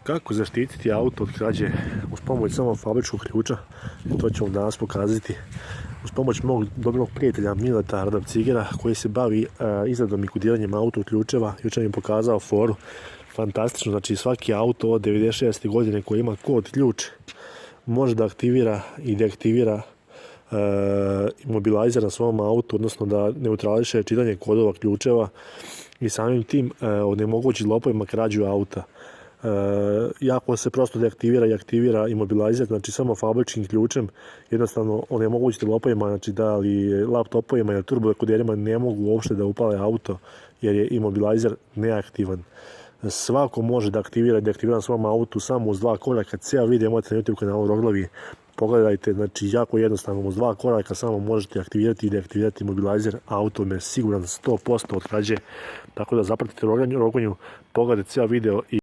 Kako zaštititi auto od krađe uz pomoć samo fabričkog ključa, i to ću vam danas pokazati uz pomoć mog dobrog prijatelja Mileta Radavcigera, koji se bavi izradom i kodiranjem auto ključeva. Jučer mi je pokazao foru, fantastično, znači svaki auto od 96. godine koji ima kod ključ može da aktivira i deaktivira imobilizer na svom autu, odnosno da neutrališe čitanje kodova ključeva i samim tim onemogući lopovima krađu auta. Jako se prosto deaktivira i aktivira imobilizer, znači samo fabričkim ključem jednostavno onemogućite lopovima, znači da li laptopovima ili turbodekoderima ne mogu uopšte da upale auto jer je imobilizer neaktivan. Svako može da aktivira i deaktivira na svom autu samo uz 2 koraka. Cijel video imate na YouTube kanalu Roglavi, pogledajte, znači jako jednostavno uz 2 koraka samo možete aktivirati i deaktivirati imobilizer. Auto je siguran 100% od krađe, tako da zapratite Rogonju, pogledajte cijel video i